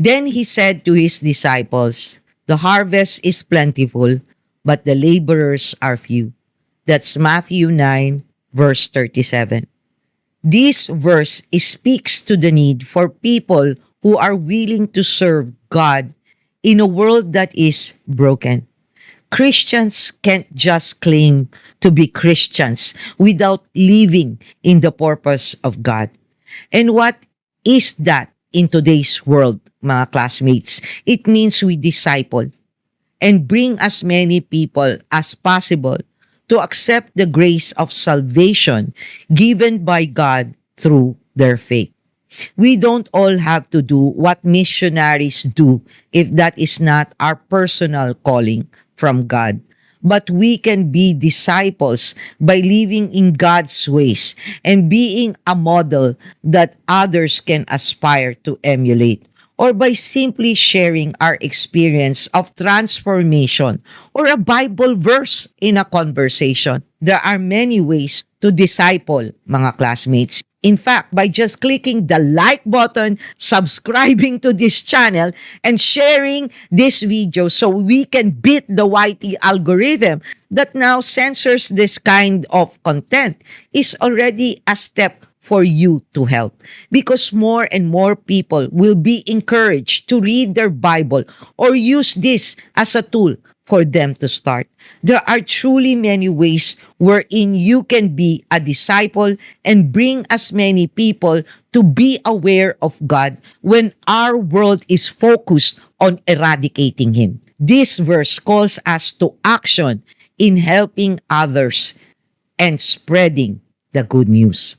Then he said to his disciples, "The harvest is plentiful, but the laborers are few." That's Matthew 9, verse 37. This verse speaks to the need for people who are willing to serve God in a world that is broken. Christians can't just claim to be Christians without living in the purpose of God. And what is that in today's world, mga classmates? It means we disciple and bring as many people as possible to accept the grace of salvation given by God through their faith. We don't all have to do what missionaries do if that is not our personal calling from God. But we can be disciples by living in God's ways and being a model that others can aspire to emulate, or by simply sharing our experience of transformation or a Bible verse in a conversation. There are many ways to disciple, mga classmates. In fact, by just clicking the like button, subscribing to this channel, and sharing this video so we can beat the YT algorithm that now censors this kind of content is already a step for you to help, because more and more people will be encouraged to read their Bible or use this as a tool for them to start. There are truly many ways wherein you can be a disciple and bring as many people to be aware of God when our world is focused on eradicating Him. This verse calls us to action in helping others and spreading the good news.